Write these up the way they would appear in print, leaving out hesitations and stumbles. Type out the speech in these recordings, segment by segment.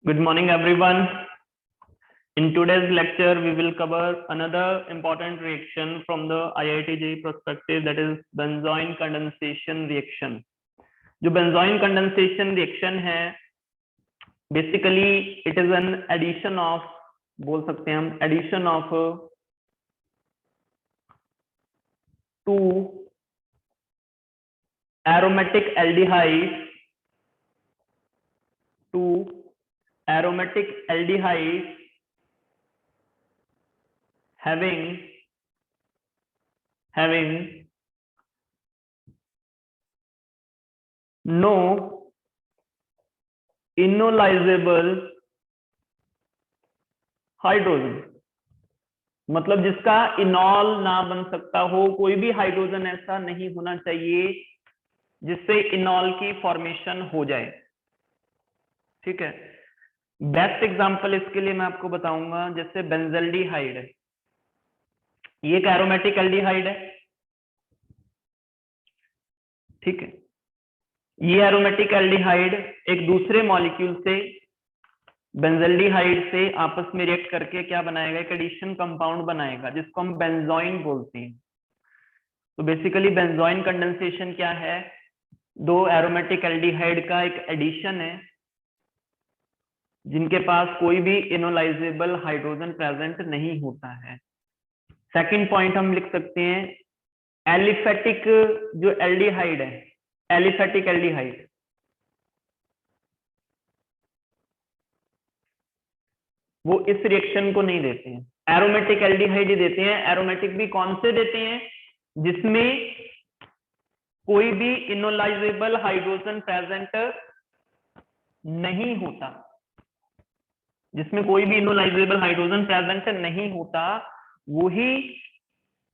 Good morning, everyone. In today's lecture, we will cover another important reaction from the IIT JEE perspective, that is benzoin condensation reaction. जो benzoin condensation reaction है, basically it is an addition of, बोल सकते हैं हम, addition of two aromatic aldehydes having no enolizable hydrogen, मतलब जिसका इनॉल ना बन सकता हो, कोई भी हाइड्रोजन ऐसा नहीं होना चाहिए जिससे इनॉल की फॉर्मेशन हो जाए। ठीक है, बेस्ट एग्जांपल इसके लिए मैं आपको बताऊंगा, जैसे बेंजल्डिहाइड है, ये एक एरोमेटिक एल्डिहाइड है। ठीक है, ये एरोमेटिक एल्डिहाइड एक दूसरे मॉलिक्यूल से, बेंजल्डिहाइड से आपस में रिएक्ट करके क्या बनाएगा, एक एडिशन कंपाउंड बनाएगा जिसको हम बेंजोइन बोलते हैं। तो बेसिकली बेंजोइन कंडेंसेशन क्या है, दो एरोमेटिक एल्डिहाइड का एक एडिशन है जिनके पास कोई भी इनोलाइजेबल हाइड्रोजन प्रेजेंट नहीं होता है। सेकंड पॉइंट हम लिख सकते हैं, एलिफेटिक जो एल्डिहाइड है, एलिफेटिक एल्डिहाइड, वो इस रिएक्शन को नहीं देते हैं, एरोमेटिक एल्डिहाइड ही देते हैं। एरोमेटिक भी कौन से देते हैं, जिसमें कोई भी इनोलाइजेबल हाइड्रोजन प्रेजेंट नहीं होता, जिसमें कोई भी इनोलाइजेबल हाइड्रोजन प्रेजेंट नहीं होता, वही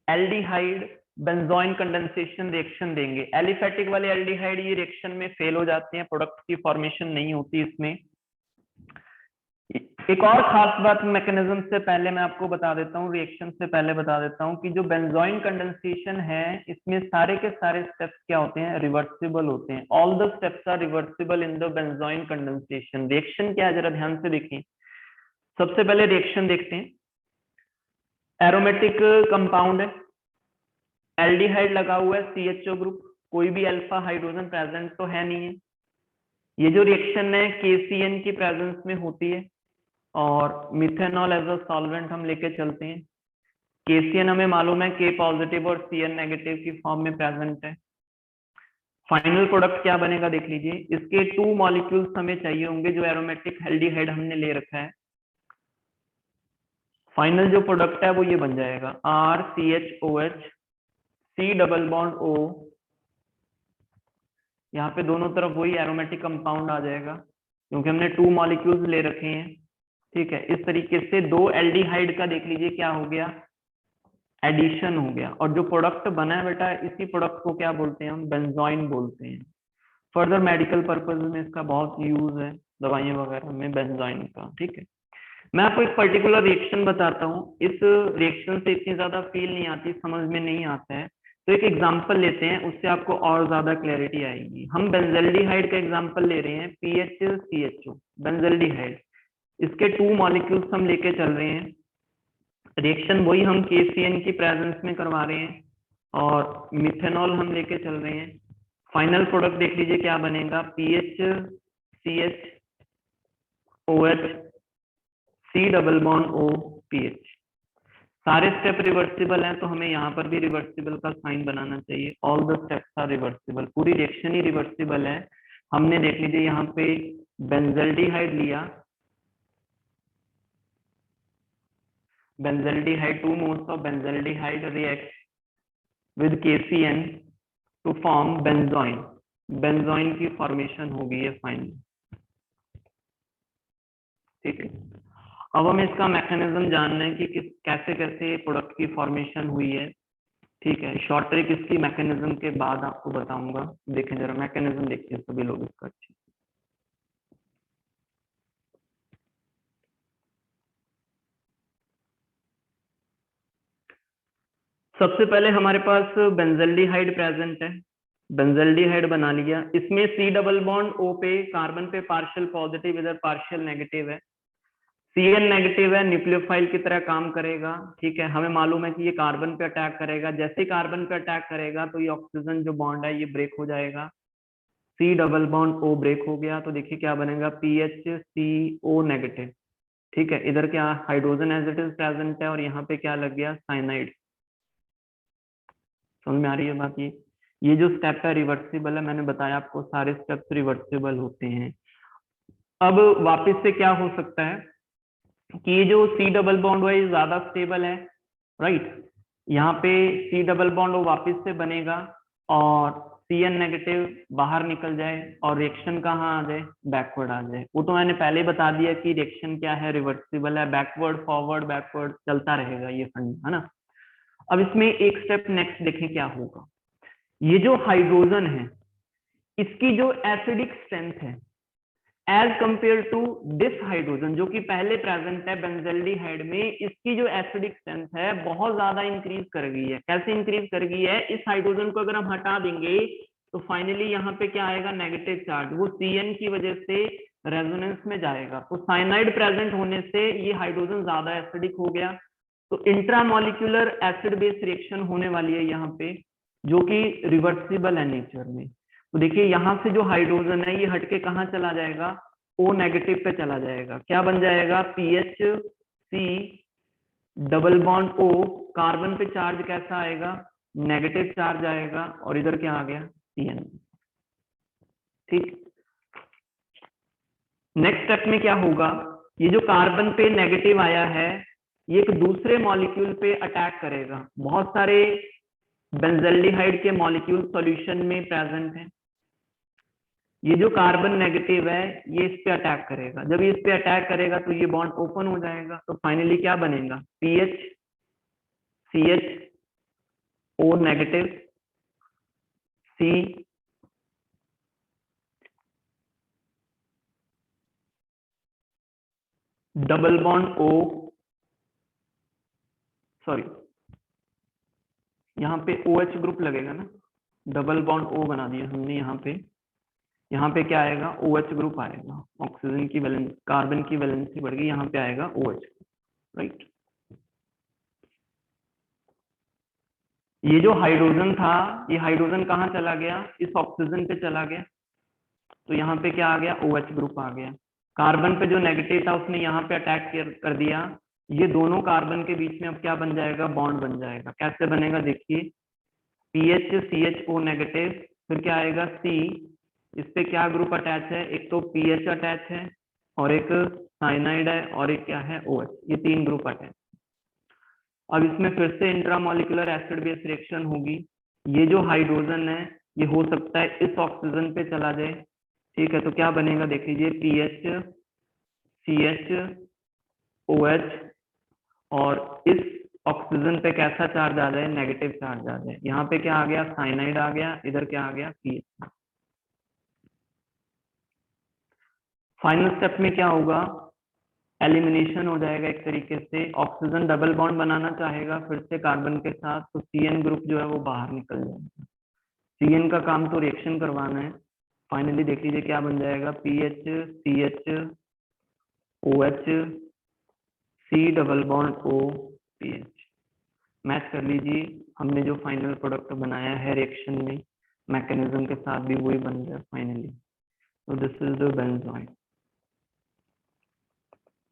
एल्डिहाइड बेंजोइन कंडेंसेशन रिएक्शन देंगे। एलिफेटिक वाले एल्डिहाइड ये रिएक्शन में फेल हो जाते हैं, प्रोडक्ट की फॉर्मेशन नहीं होती इसमें। एक और खास बात मैकेनिज्म से पहले मैं आपको बता देता हूँ, रिएक्शन से पहले बता देता हूँ कि जो बेंजोइन कंडेंसेशन है, इसमें सारे के सारे स्टेप्स क्या होते हैं, रिवर्सिबल होते हैं। All the steps are reversible in the benzoin condensation. Reaction क्या है, जरा ध्यान से देखिए। सबसे पहले रिएक्शन देखते हैं, एरोमेटिक कंपाउंड है, एल्डिहाइड लगा हुआ है, CHO ग्रुप, कोई भी अल्फा हाइड्रोजन प्रेजेंट तो है नहीं है। ये जो रिएक्शन है KCN की प्रेजेंस में होती है, और मिथेनॉल एज अ सॉल्वेंट हम लेके चलते हैं। KCN हमें मालूम है K पॉजिटिव और CN नेगेटिव की फॉर्म में प्रेजेंट है। फाइनल प्रोडक्ट क्या बनेगा देख लीजिए, इसके 2 मॉलिक्यूल्स हमें चाहिए होंगे जो एरोमेटिक एल्डिहाइड हमने ले रखा है। फाइनल जो प्रोडक्ट है वो ये बन जाएगा, RCHOH, C double bond O, यहाँ पे दोनों तरफ वही एरोमेटिक कंपाउंड आ जाएगा क्योंकि हमने 2 मॉलिक्यूल्स ले रखे हैं। ठीक है, इस तरीके से 2 एल्डिहाइड का देख लीजिए क्या हो गया, एडिशन हो गया, और जो प्रोडक्ट बना है बेटा, इसी प्रोडक्ट को क्या बोलते हैं हम, बेंजोइन बोलते हैं। फर्दर मेडिकल पर्पज में इसका बहुत यूज है, दवाइयां वगैरह में बेंजोइन का। ठीक है, मैं आपको एक पर्टिकुलर रिएक्शन बताता हूँ। इस रिएक्शन से इतनी ज्यादा फील नहीं आती, समझ में नहीं आता है, तो एक एग्जांपल लेते हैं, उससे आपको और ज्यादा क्लैरिटी आएगी। हम बेंजल्डिहाइड का एग्जांपल ले रहे हैं, PHCHO बेंजल्डिहाइड, इसके 2 मॉलिक्यूल्स हम लेके चल रहे हैं। रिएक्शन वही हम KCN की प्रेजेंस में करवा रहे हैं, और मिथेनॉल हम लेके चल रहे हैं। फाइनल प्रोडक्ट देख लीजिए क्या बनेगा, PHCHOH, C double bond O, PH। सारे स्टेप रिवर्सिबल हैं, तो हमें यहाँ पर भी रिवर्सिबल का साइन बनाना चाहिए। All the steps are reversible, पूरी रिएक्शन ही रिवर्सिबल है। हमने देख लीजिए यहाँ पे बेंजल्डिहाइड लिया, benzaldehyde, 2 moles of benzaldehyde react with KCN to form benzoin। Benzoin की फॉर्मेशन हो गई है फाइनल। ठीक है, अब हमें इसका मैकेनिज्म जानना है कि कैसे कैसे प्रोडक्ट की फॉर्मेशन हुई है। ठीक है, शॉर्ट ट्रिक इसकी मैकेनिज्म के बाद आपको बताऊंगा। देखें जरा मैकेनिज्म देखते हैं सभी लोग इसका। अच्छी, सबसे पहले हमारे पास बेंजल्डिहाइड प्रेजेंट है, बेंजल्डिहाइड बना लिया, इसमें C डबल बॉन्ड O पे, कार्बन पे पार्शियल पॉजिटिव, इधर पार्शियल नेगेटिव है, Cn नेगेटिव है, न्यूक्लियोफाइल की तरह काम करेगा। ठीक है, हमें मालूम है कि ये कार्बन पे अटैक करेगा, जैसे ही कार्बन पे अटैक करेगा तो ये ऑक्सीजन जो बॉन्ड है ये ब्रेक हो जाएगा, C double bond O break हो गया, तो देखिए क्या बनेगा, PHCO नेगेटिव। ठीक है, इधर क्या hydrogen as it is present है और यहाँ पे क्या लग गया, साइनाइड। समझ में आ रही है बात? ये जो स्टेप है रिवर्सिबल है, मैंने बताया आपको सारे स्टेप्स रिवर्सिबल होते हैं। अब वापस से क्या हो सकता है कि ये जो C डबल बॉन्ड है ये ज्यादा स्टेबल है, राइट। यहाँ पे C डबल बॉन्ड वो वापस से बनेगा और Cn नेगेटिव बाहर निकल जाए और रिएक्शन कहाँ आ जाए, बैकवर्ड आ जाए। वो तो मैंने पहले ही बता दिया कि रिएक्शन क्या है, रिवर्सिबल है, बैकवर्ड फॉरवर्ड बैकवर्ड चलता रहेगा ये फंड, है ना। अब इसमें एक स्टेप नेक्स्ट देखें क्या होगा। ये जो हाइड्रोजन है इसकी जो एसिडिक स्ट्रेंथ है as compare to this hydrogen जो कि पहले प्रेजेंट है बेंजल्डिहाइड में, इसकी जो एसिडिक स्ट्रेंथ है बहुत ज्यादा इंक्रीज कर गई है। कैसे इंक्रीज कर गई है, इस हाइड्रोजन को अगर हम हटा देंगे तो फाइनली यहाँ पे क्या आएगा, नेगेटिव चार्ज, वो Cn की वजह से रेजोनेंस में जाएगा। तो साइनाइड प्रेजेंट होने से ये हाइड्रोजन ज्यादा एसिडिक हो गया, तो इंट्रामोलिक्यूलर एसिड बेस रिएक्शन होने वाली है यहाँ पे, जो कि रिवर्सिबल है नेचर में। तो देखिए यहाँ से जो हाइड्रोजन है ये हटके कहाँ चला जाएगा, O नेगेटिव पे चला जाएगा। क्या बन जाएगा, PHC double bond O, carbon पे चार्ज कैसा आएगा, नेगेटिव चार्ज आएगा, और इधर क्या आ गया, Cn। ठीक, नेक्स्ट स्टेप में क्या होगा, ये जो कार्बन पे नेगेटिव आया है ये एक दूसरे मॉलिक्यूल पे अटैक करेगा। बहुत सारे बेंजल्डिहाइड के मॉलिक्यूल सॉल्यूशन में प्रेजेंट है, ये जो कार्बन नेगेटिव है ये इस पे अटैक करेगा। जब ये इस पे अटैक करेगा तो ये बॉन्ड ओपन हो जाएगा, तो फाइनली क्या बनेगा, CHO negative, C double bond O, sorry यहाँ पे OH ग्रुप लगेगा ना, डबल बॉन्ड O बना दिया हमने यहाँ पे क्या आएगा, OH ग्रुप आएगा, ऑक्सीजन की वैलेंस, कार्बन की वैलेंसी बढ़ गई, यहाँ पे आएगा OH, राइट। ये जो हाइड्रोजन था ये हाइड्रोजन कहाँ चला गया, इस ऑक्सीजन पे चला गया, तो यहाँ पे क्या आ गया, OH ग्रुप आ गया। कार्बन पे जो नेगेटिव था उसने यहाँ पे अटैक कर दिया, ये दोनों कार्बन के बीच में अब क्या बन जाएगा, बॉन्ड बन जाएगा। कैसे बनेगा देखिए, PHCHO नेगेटिव, फिर क्या आएगा C, इस पे क्या ग्रुप अटैच है, एक तो PH अटैच है और एक साइनाइड है और एक क्या है, OH, ये तीन ग्रुप अटैच। अब इसमें फिर से इंट्रामोलिकुलर एसिड बेस रिएक्शन होगी, ये जो हाइड्रोजन है ये हो सकता है इस ऑक्सीजन पे चला जाए। ठीक है, तो क्या बनेगा देख लीजिए, PHCHOH, और इस ऑक्सीजन पे कैसा चार्ज आ जाए, नेगेटिव चार्ज आ जाए। यहाँ पे क्या आ गया, साइनाइड आ गया, इधर क्या आ गया, CH। फाइनल स्टेप में क्या होगा, एलिमिनेशन हो जाएगा एक तरीके से। ऑक्सीजन डबल बॉन्ड बनाना चाहेगा फिर से कार्बन के साथ, तो Cn ग्रुप जो है वो बाहर निकल जाएगा। Cn का काम तो रिएक्शन करवाना है। फाइनली देख लीजिए क्या बन जाएगा, PHCHOH, C double bond O, PH। Match कर लीजिए, हमने जो फाइनल प्रोडक्ट बनाया है रिएक्शन में मैकेनिज्म के साथ भी वही बन गया फाइनली। तो दिस इज द बेंजोइन।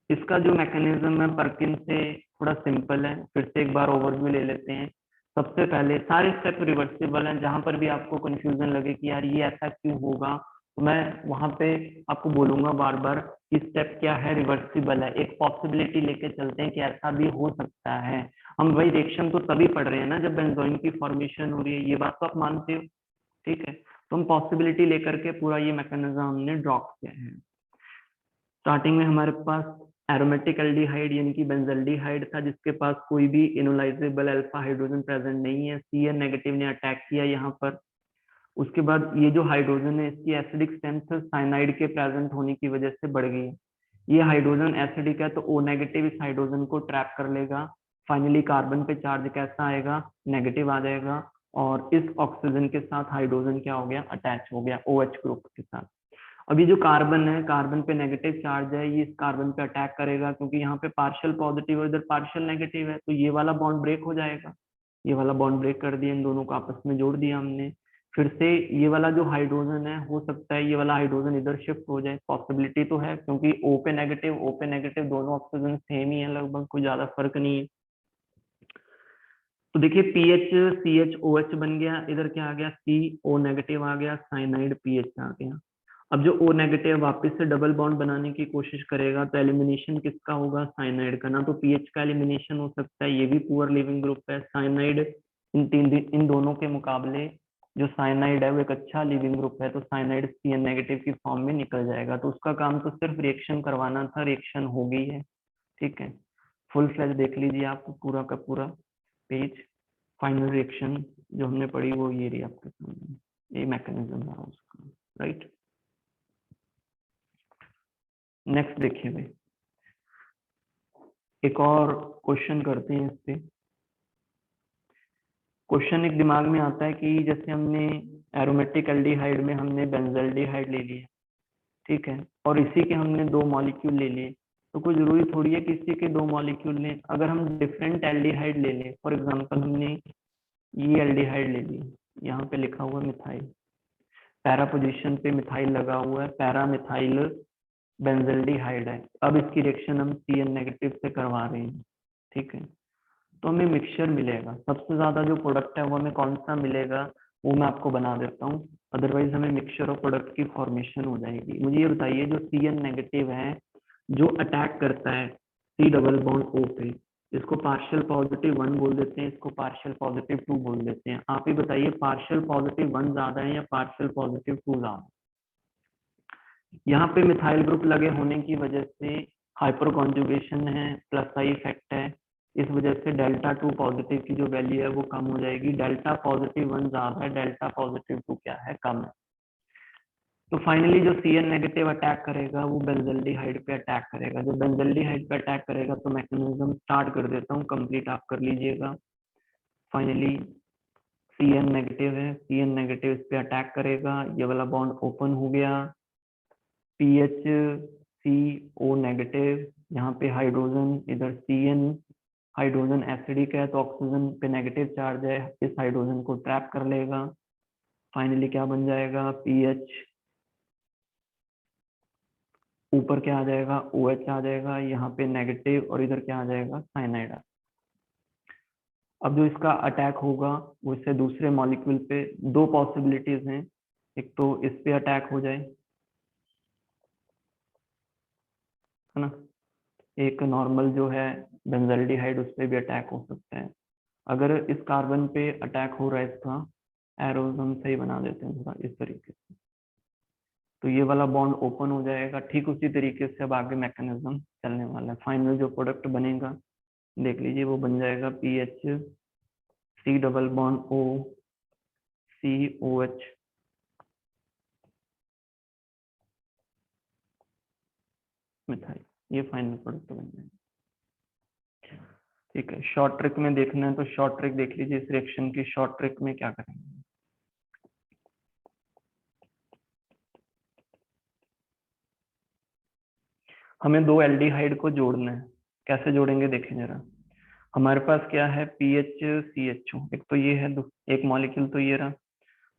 इसका जो मैकेनिज्म है परकिन से थोड़ा सिंपल है, फिर से एक बार ओवरव्यू ले लेते हैं। सबसे पहले सारे स्टेप रिवर्सिबल हैं, जहां पर भी आपको कंफ्यूजन लगे कि यार ये ऐसा क्यों होगा, तो मैं वहां पे आपको बोलूंगा बार बार कि स्टेप क्या है, रिवर्सिबल है। एक पॉसिबिलिटी लेके चलते हैं कि ऐसा भी हो सकता है। हम वही रिएक्शन तो तभी पढ़ रहे हैं ना जब बेंजोइन की फॉर्मेशन हो रही है, ये बात तो आप मानते हो, ठीक है। तो हम पॉसिबिलिटी लेकर के पूरा ये मैकेनिज्म हमने ड्रॉप किया है। स्टार्टिंग में हमारे पास एरोमेटिक एल्डिहाइड यानी कि बेंजल्डिहाइड था, जिसके पास कोई भी इनोलाइजेबल अल्फा हाइड्रोजन प्रेजेंट नहीं है। Cn नेगेटिव ने अटैक किया यहाँ पर। उसके बाद ये जो हाइड्रोजन है इसकी एसिडिक स्ट्रेंथ साइनाइड के प्रेजेंट होने की वजह से बढ़ गई है। ये हाइड्रोजन एसिडिक है तो O नेगेटिव इस हाइड्रोजन को ट्रैप कर लेगा। फाइनली कार्बन पे चार्ज कैसा आएगा, नेगेटिव आ जाएगा, और इस ऑक्सीजन के साथ हाइड्रोजन क्या हो गया, अटैच हो गया OH ग्रुप के साथ। अब ये जो कार्बन है, कार्बन पे नेगेटिव चार्ज है, ये इस कार्बन पे अटैक करेगा क्योंकि यहाँ पे पार्शियल पॉजिटिव और इधर पार्शियल नेगेटिव है, तो ये वाला बॉन्ड ब्रेक हो जाएगा। ये वाला बॉन्ड ब्रेक कर दिया, इन दोनों को आपस में जोड़ दिया हमने। फिर से ये वाला जो हाइड्रोजन है, हो सकता है ये वाला हाइड्रोजन इधर शिफ्ट हो जाए, पॉसिबिलिटी तो है, क्योंकि O पे नेगेटिव दोनों ऑक्सीजन सेम ही है, लगभग कोई ज्यादा फर्क नहीं है। तो देखिए पीएच CHOH बन गया, इधर क्या आ गया, CO नेगेटिव आ गया, साइनाइड पीएच आ गया। अब जो O नेगेटिव वापस से डबल बॉन्ड बनाने की कोशिश करेगा तो एलिमिनेशन किसका होगा, साइनाइड का। ना तो पीएच का एलिमिनेशन हो सकता है, ये भी पुअर लिविंग ग्रुप है। साइनाइड इन दोनों के मुकाबले जो साइनाइड है वो एक अच्छा लिविंग ग्रुप है, तो साइनाइड CN नेगेटिव की फॉर्म में निकल जाएगा। तो उसका काम तो सिर्फ रिएक्शन करवाना था, रिएक्शन हो गई है। ठीक है, फुल फ्लैश देख लीजिए आप पूरा का पूरा पेज। फाइनल रिएक्शन जो हमने पढ़ी वो ये रही आपके सामने, ये मैकेनिज्म रहा उसका, राइट। नेक्स्ट देखिए भाई, एक और क्वेश्चन करते हैं इस पे। क्वेश्चन एक दिमाग में आता है कि जैसे हमने एरोमेटिक एल्डिहाइड में हमने बेंजल्डिहाइड ले लिया, ठीक है, और इसी के हमने 2 मॉलिक्यूल ले लिए, तो कोई जरूरी थोड़ी है कि इसी के 2 मॉलिक्यूल लें। अगर हम डिफरेंट एल्डिहाइड ले लें, फॉर एग्जांपल हमने ये एल्डिहाइड ले ली, यहाँ पे लिखा हुआ मिथाइल, पैरा पोजीशन पे मिथाइल लगा हुआ है, पैरा मिथाइल बेंजल्डिहाइड है। अब इसकी रिएक्शन हम CN नेगेटिव से करवा रहे हैं, ठीक है, तो हमें मिक्सचर मिलेगा। सबसे ज्यादा जो प्रोडक्ट है वो हमें कौन सा मिलेगा, वो मैं आपको बना देता हूँ, अदरवाइज हमें मिक्सचर ऑफ प्रोडक्ट की फॉर्मेशन हो जाएगी। मुझे ये बताइए, जो CN नेगेटिव है जो अटैक करता है C डबल बॉन्ड O पे, इसको पार्शियल पॉजिटिव 1 बोल देते हैं, इसको पार्शियल पॉजिटिव 2 बोल देते हैं। आप ही बताइए पार्शियल पॉजिटिव 1 ज्यादा है या पार्शियल पॉजिटिव 2 ज्यादा। यहाँ पे मिथाइल ग्रुप लगे होने की वजह से हाइपर कॉन्जुगेशन है, प्लस आई इफेक्ट है, इस वजह से डेल्टा 2 पॉजिटिव की जो वैल्यू है वो कम हो जाएगी। डेल्टा पॉजिटिव 1 ज्यादा है, डेल्टा पॉजिटिव 2 क्या है, कम है। तो फाइनली जो CN नेगेटिव अटैक करेगा वो बेंजल्डिहाइड पे अटैक करेगा। जो बेंजल्डिहाइड पे अटैक करेगा तो मैकेनिज्म स्टार्ट कर देता हूँ, कंप्लीट आप कर लीजिएगा। फाइनली CN नेगेटिव है, CN नेगेटिव इस पे अटैक करेगा, ये वाला बॉन्ड ओपन हो गया, पीएच CO नेगेटिव, यहाँ पे हाइड्रोजन, इधर CN, हाइड्रोजन एसिडिक है तो ऑक्सीजन पे नेगेटिव चार्ज है, इस हाइड्रोजन को ट्रैप कर लेगा। फाइनली क्या बन जाएगा, पीएच, ऊपर क्या आ जाएगा, OH आ जाएगा, यहाँ पे नेगेटिव, और इधर क्या आ जाएगा, साइनाइड। अब जो इसका अटैक होगा वो इससे दूसरे मॉलिक्यूल पे, 2 पॉसिबिलिटीज हैं, एक तो इस पे अटैक हो जाए, है ना, एक नॉर्मल जो है बेंजल्डिहाइड उस पे भी अटैक हो सकता है। अगर इस कार्बन पे अटैक हो रहा है, इसका एरोज हम सही बना देते हैं थोड़ा इस तरीके से, तो ये वाला बॉन्ड ओपन हो जाएगा। ठीक उसी तरीके से अब आगे मैकेनिज्म चलने वाला है। फाइनल जो प्रोडक्ट बनेगा देख लीजिए, वो बन जाएगा pH C double bond O COH, methyl, ये फाइनल प्रोडक्ट बन जाएगा। ठीक है, शॉर्ट ट्रिक में देखना है तो शॉर्ट ट्रिक देख लीजिए, इस रिएक्शन की शॉर्ट ट्रिक में क्या करेंगे। हमें 2 एल्डिहाइड को जोड़ना है, कैसे जोड़ेंगे देखें जरा। हमारे पास क्या है, पीएच CHO, एक तो ये है, एक मॉलिक्यूल तो ये रहा,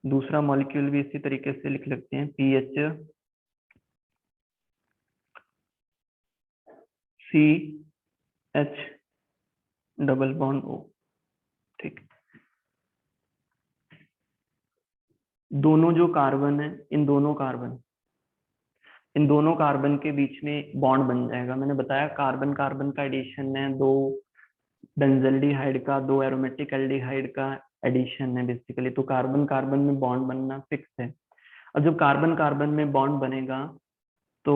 दूसरा मॉलिक्यूल भी इसी तरीके से लिख लेते हैं, pH CH double bond O। ठीक, दोनों जो कार्बन है, इन दोनों कार्बन के बीच में बॉन्ड बन जाएगा। मैंने बताया कार्बन कार्बन का एडिशन है, 2 बेंजल्डिहाइड का, 2 एरोमेटिक एल्डिहाइड का एडिशन है बेसिकली, तो कार्बन कार्बन में बॉन्ड बनना फिक्स है। अब जब कार्बन कार्बन में बॉन्ड बनेगा तो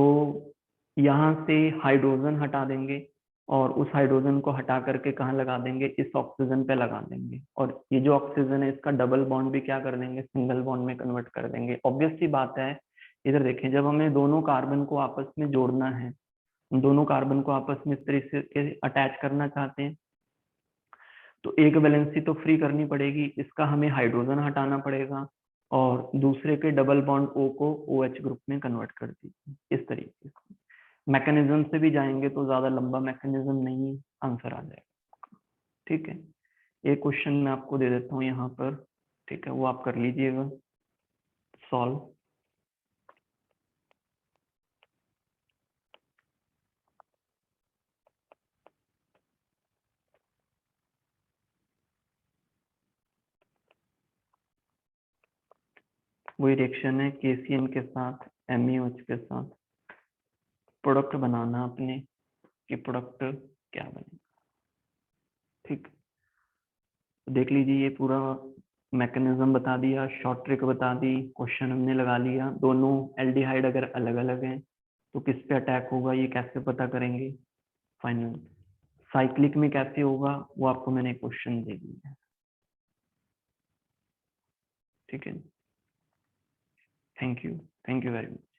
यहाँ से हाइड्रोजन हटा देंगे, और उस हाइड्रोजन को हटा करके कहाँ लगा देंगे, इस ऑक्सीजन पे लगा देंगे, और ये जो ऑक्सीजन है इसका डबल बॉन्ड भी क्या कर देंगे, सिंगल बॉन्ड में कन्वर्ट कर देंगे। ऑब्वियस सी बात है, इधर देखें, जब हमें दोनों कार्बन को आपस में जोड़ना है, दोनों कार्बन को आपस में इस तरीके से अटैच करना चाहते हैं, तो एक वैलेंसी तो फ्री करनी पड़ेगी, इसका हमें हाइड्रोजन हटाना पड़ेगा और दूसरे के डबल बॉन्ड O को OH ग्रुप में कन्वर्ट कर दीजिए। इस तरीके से मैकेनिज्म से भी जाएंगे तो ज्यादा लंबा मैकेनिज्म नहीं, आंसर आ जाएगा। ठीक है, एक क्वेश्चन मैं आपको दे देता हूँ यहाँ पर, ठीक है, वो आप कर लीजिएगा सॉल्व। वही रिएक्शन है KCN के साथ MeOH के साथ, प्रोडक्ट बनाना अपने कि प्रोडक्ट क्या बनेगा। ठीक, देख लीजिए ये पूरा मैकेनिज्म बता दिया, शॉर्ट ट्रिक बता दी, क्वेश्चन हमने लगा लिया। दोनों एल्डिहाइड अगर अलग अलग हैं तो किस पे अटैक होगा ये कैसे पता करेंगे, फाइनल साइक्लिक में कैसे होगा वो आपको मैंने क्वेश्चन दे दिया है। ठीक है, थैंक यू वेरी मच।